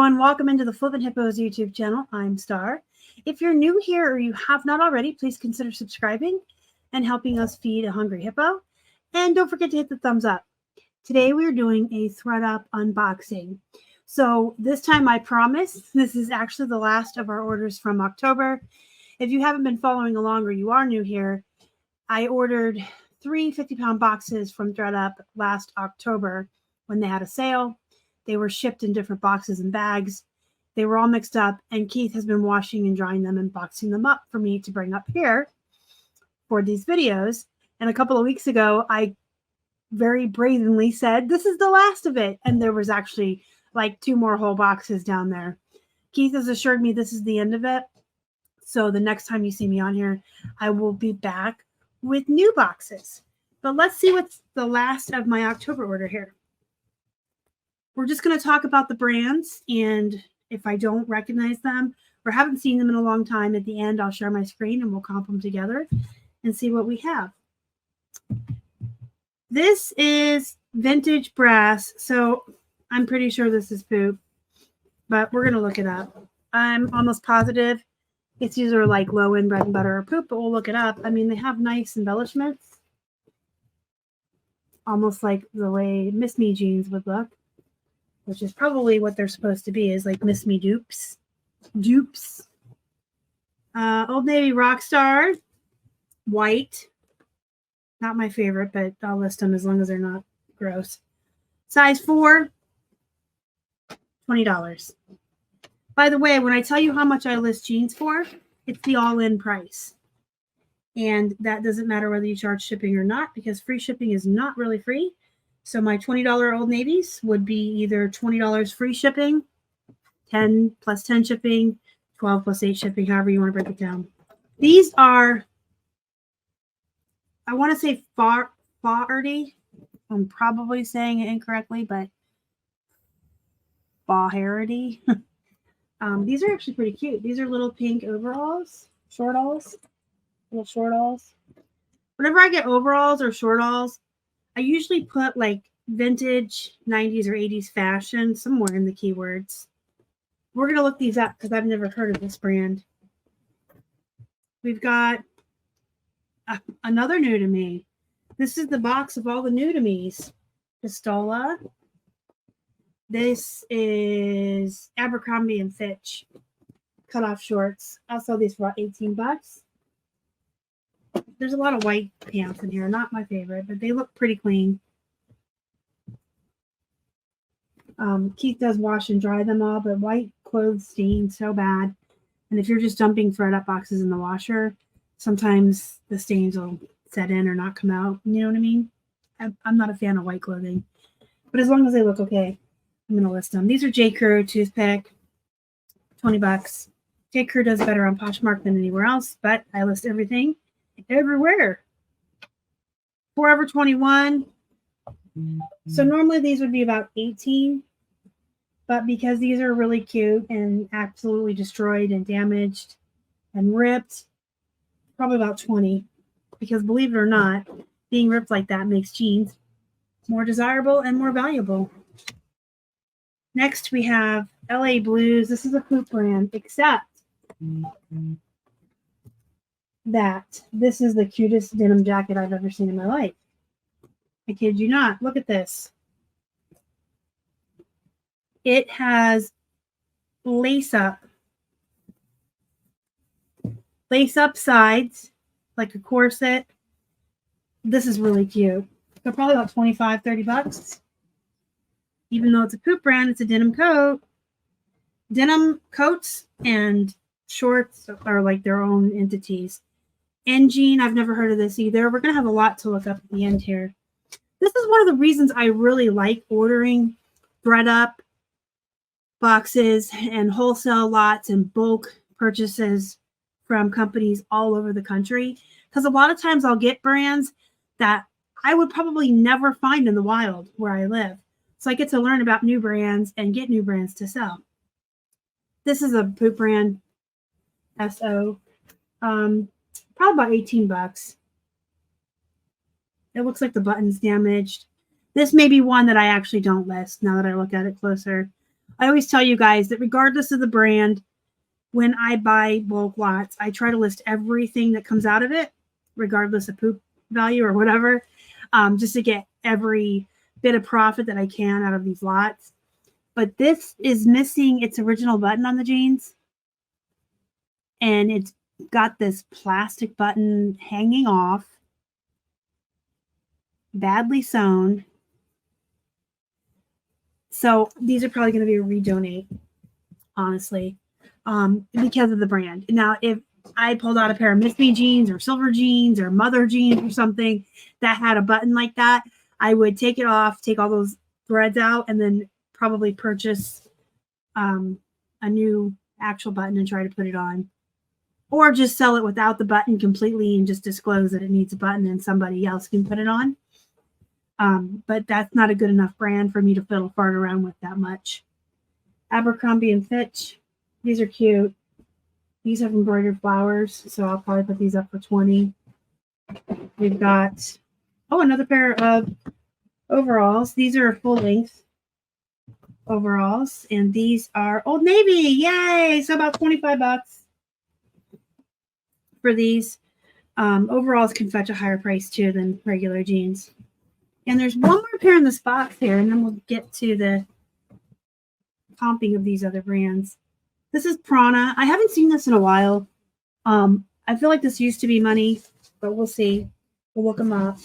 everyone. Welcome into the Flippin Hippos YouTube channel. I'm Star. If you're new here or you have not already, please consider subscribing and helping us feed a hungry hippo. And don't forget to hit the thumbs up. Today we're doing a Thredup unboxing. So this time I promise this is actually the last of our orders from October. If you haven't been following along or you are new here, I ordered 3 50-pound boxes from Thredup last October when they had a sale. They were shipped in different boxes and bags. They were all mixed up, and Keith has been washing and drying them and boxing them up for me to bring up here for these videos. And a couple of weeks ago, I very brazenly said, this is the last of it. And there was actually like 2 more whole boxes down there. Keith has assured me this is the end of it. So the next time you see me on here, I will be back with new boxes. But let's see what's the last of my October order here. We're just going to talk about the brands, and if I don't recognize them or haven't seen them in a long time, at the end I'll share my screen and we'll comp them together and see what we have. This is vintage brass, so I'm pretty sure this is poop, but we're going to look it up. I'm almost positive it's either like low-end bread and butter or poop, but we'll look it up. I mean, they have nice embellishments, almost like the way Miss Me jeans would look, which is probably what they're supposed to be, is like Miss Me dupes. Old Navy Rockstar, white. Not my favorite, but I'll list them as long as they're not gross. Size 4, $20. By the way, when I tell you how much I list jeans for, it's the all-in price. And that doesn't matter whether you charge shipping or not, because free shipping is not really free. So my $20 Old Navies would be either $20 free shipping, 10 plus 10 shipping, 12 plus 8 shipping, however you want to break it down. These are, I want to say Faherty. I'm probably saying it incorrectly, but Faherty. These are actually pretty cute. These are little pink overalls, little shortalls. Whenever I get overalls or shortalls, I usually put like vintage 90s or 80s fashion somewhere in the keywords. We're going to look these up because I've never heard of this brand. We've got another new to me. This is the box of all the new to me's. Pistola. This is Abercrombie and Fitch cutoff shorts. I'll sell these for about 18 bucks. There's a lot of white pants in here. Not my favorite, but they look pretty clean. Keith does wash and dry them all, but white clothes stain so bad. And if you're just dumping Thredup boxes in the washer, sometimes the stains will set in or not come out. You know what I mean? I'm not a fan of white clothing. But as long as they look okay, I'm going to list them. These are J. Crew toothpick, 20 bucks. J. Crew does better on Poshmark than anywhere else, but I list everything everywhere. Forever 21. So normally these would be about 18, but because these are really cute and absolutely destroyed and damaged and ripped, probably about 20. Because believe it or not, being ripped like that makes jeans more desirable and more valuable. Next we have LA Blues. This is a poop brand, except that this is the cutest denim jacket I've ever seen in my life. I kid you not. Look at this. It has lace up sides like a corset. This is really cute. So probably about 25, 30 bucks. Even though it's a poop brand, it's a denim coat. Denim coats and shorts are like their own entities. Engine, I've never heard of this either. We're going to have a lot to look up at the end here. This is one of the reasons I really like ordering Thredup boxes and wholesale lots and bulk purchases from companies all over the country. Because a lot of times I'll get brands that I would probably never find in the wild where I live. So I get to learn about new brands and get new brands to sell. This is a poop brand, SO. Probably about 18 bucks. It looks like the button's damaged. This may be one that I actually don't list now that I look at it closer. I always tell you guys that regardless of the brand, when I buy bulk lots, I try to list everything that comes out of it, regardless of poop value or whatever, just to get every bit of profit that I can out of these lots. But this is missing its original button on the jeans. And it's got this plastic button hanging off, badly sewn. So these are probably going to be a redonate, honestly, because of the brand. Now, if I pulled out a pair of Miss Me jeans or silver jeans or mother jeans or something that had a button like that, I would take it off, take all those threads out, and then probably purchase a new actual button and try to put it on. Or just sell it without the button completely and just disclose that it needs a button and somebody else can put it on. But that's not a good enough brand for me to fiddle fart around with that much. Abercrombie and Fitch. These are cute. These have embroidered flowers, so I'll probably put these up for $20. We've got, another pair of overalls. These are full length overalls, and these are Old Navy. Yay! So about $25 for these. Overalls can fetch a higher price too than regular jeans. And there's one more pair in this box here, and then we'll get to the comping of these other brands. This is Prana. I haven't seen this in a while. I feel like this used to be money, but we'll see. We'll look them up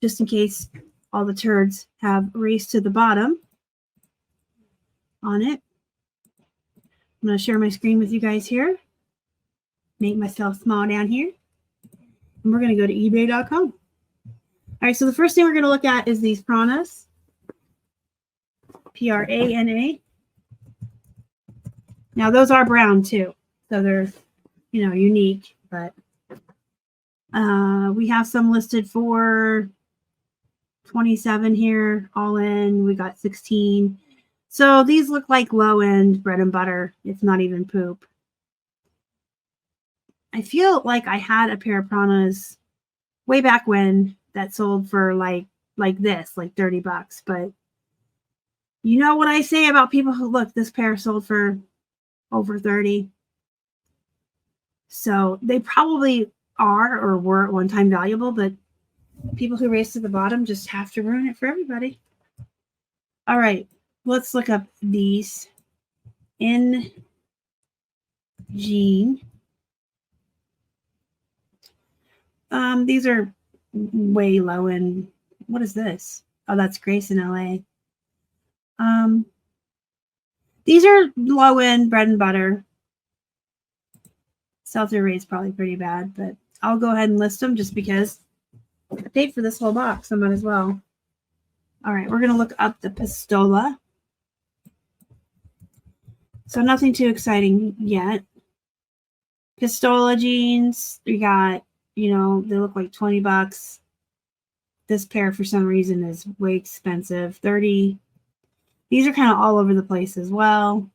just in case all the turds have raced to the bottom on it. I'm going to share my screen with you guys here. Make myself small down here. And we're going to go to ebay.com. All right, so the first thing we're going to look at is these Pranas. Prana. Now, those are brown, too. So they're, unique. But we have some listed for 27 here, all in. We got 16. So these look like low-end bread and butter. It's not even poop. I feel like I had a pair of Pranas way back when that sold for like this, like $30. But you know what I say about people who look, this pair sold for over 30. So they probably are or were at one time valuable, but people who race to the bottom just have to ruin it for everybody. All right, let's look up these in jean. These are way low end. What is this? Oh, that's Grace in LA. These are low end bread and butter. Sell-through rate's probably pretty bad, but I'll go ahead and list them just because I paid for this whole box. I might as well. All right, we're going to look up the Pistola. So nothing too exciting yet. Pistola jeans, we got, they look like $20. This pair, for some reason, is way expensive, $30. These are kind of all over the place as well.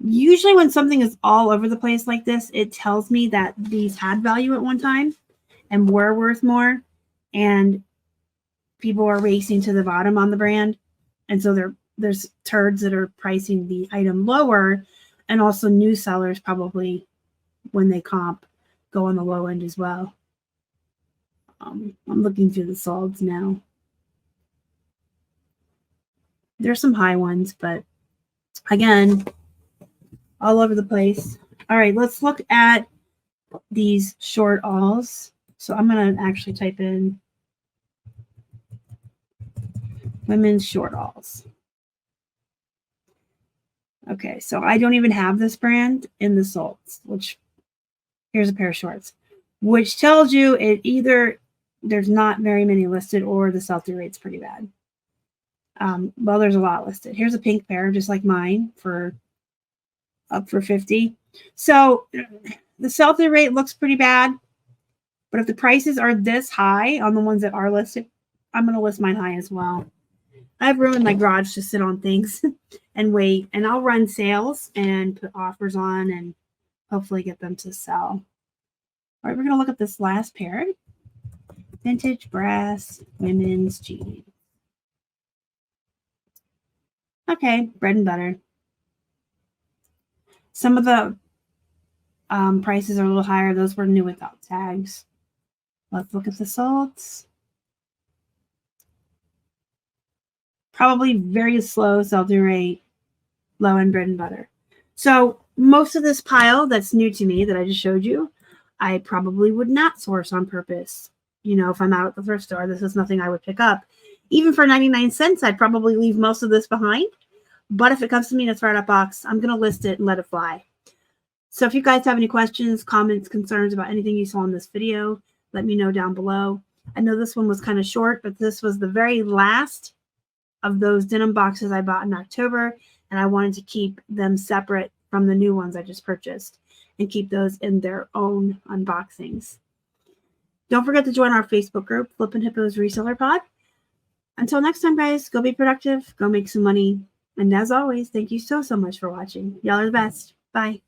Usually when something is all over the place like this, it tells me that these had value at one time and were worth more. And people are racing to the bottom on the brand. And so there's turds that are pricing the item lower. And also new sellers probably, when they comp, go on the low end as well. I'm looking through the solds now. There's some high ones, but again, all over the place. All right, let's look at these short alls. So I'm going to actually type in women's short alls. Okay, so I don't even have this brand in the solds, which here's a pair of shorts, which tells you it either there's not very many listed or the sell-through rate's pretty bad. Well, there's a lot listed. Here's a pink pair, just like mine, for up for $50. So the sell-through rate looks pretty bad, but if the prices are this high on the ones that are listed, I'm going to list mine high as well. I've ruined my garage to sit on things and wait, and I'll run sales and put offers on and hopefully get them to sell. All right, we're going to look at this last pair. Vintage brass women's jeans. Okay, bread and butter. Some of the prices are a little higher. Those were new without tags. Let's look at the salts. Probably very slow sell-through rate, low-end bread and butter. So most of this pile that's new to me that I just showed you, I probably would not source on purpose. You know, if I'm out at the thrift store, this is nothing I would pick up. Even for 99 cents, I'd probably leave most of this behind. But if it comes to me in a Thredup box, I'm going to list it and let it fly. So if you guys have any questions, comments, concerns about anything you saw in this video, let me know down below. I know this one was kind of short, but this was the very last of those denim boxes I bought in October, and I wanted to keep them separate from the new ones I just purchased and keep those in their own unboxings. Don't forget to join our Facebook group, Flippin' Hippos Reseller Pod. Until next time, guys, go be productive, go make some money. And as always, thank you so much for watching. Y'all are the best. Bye.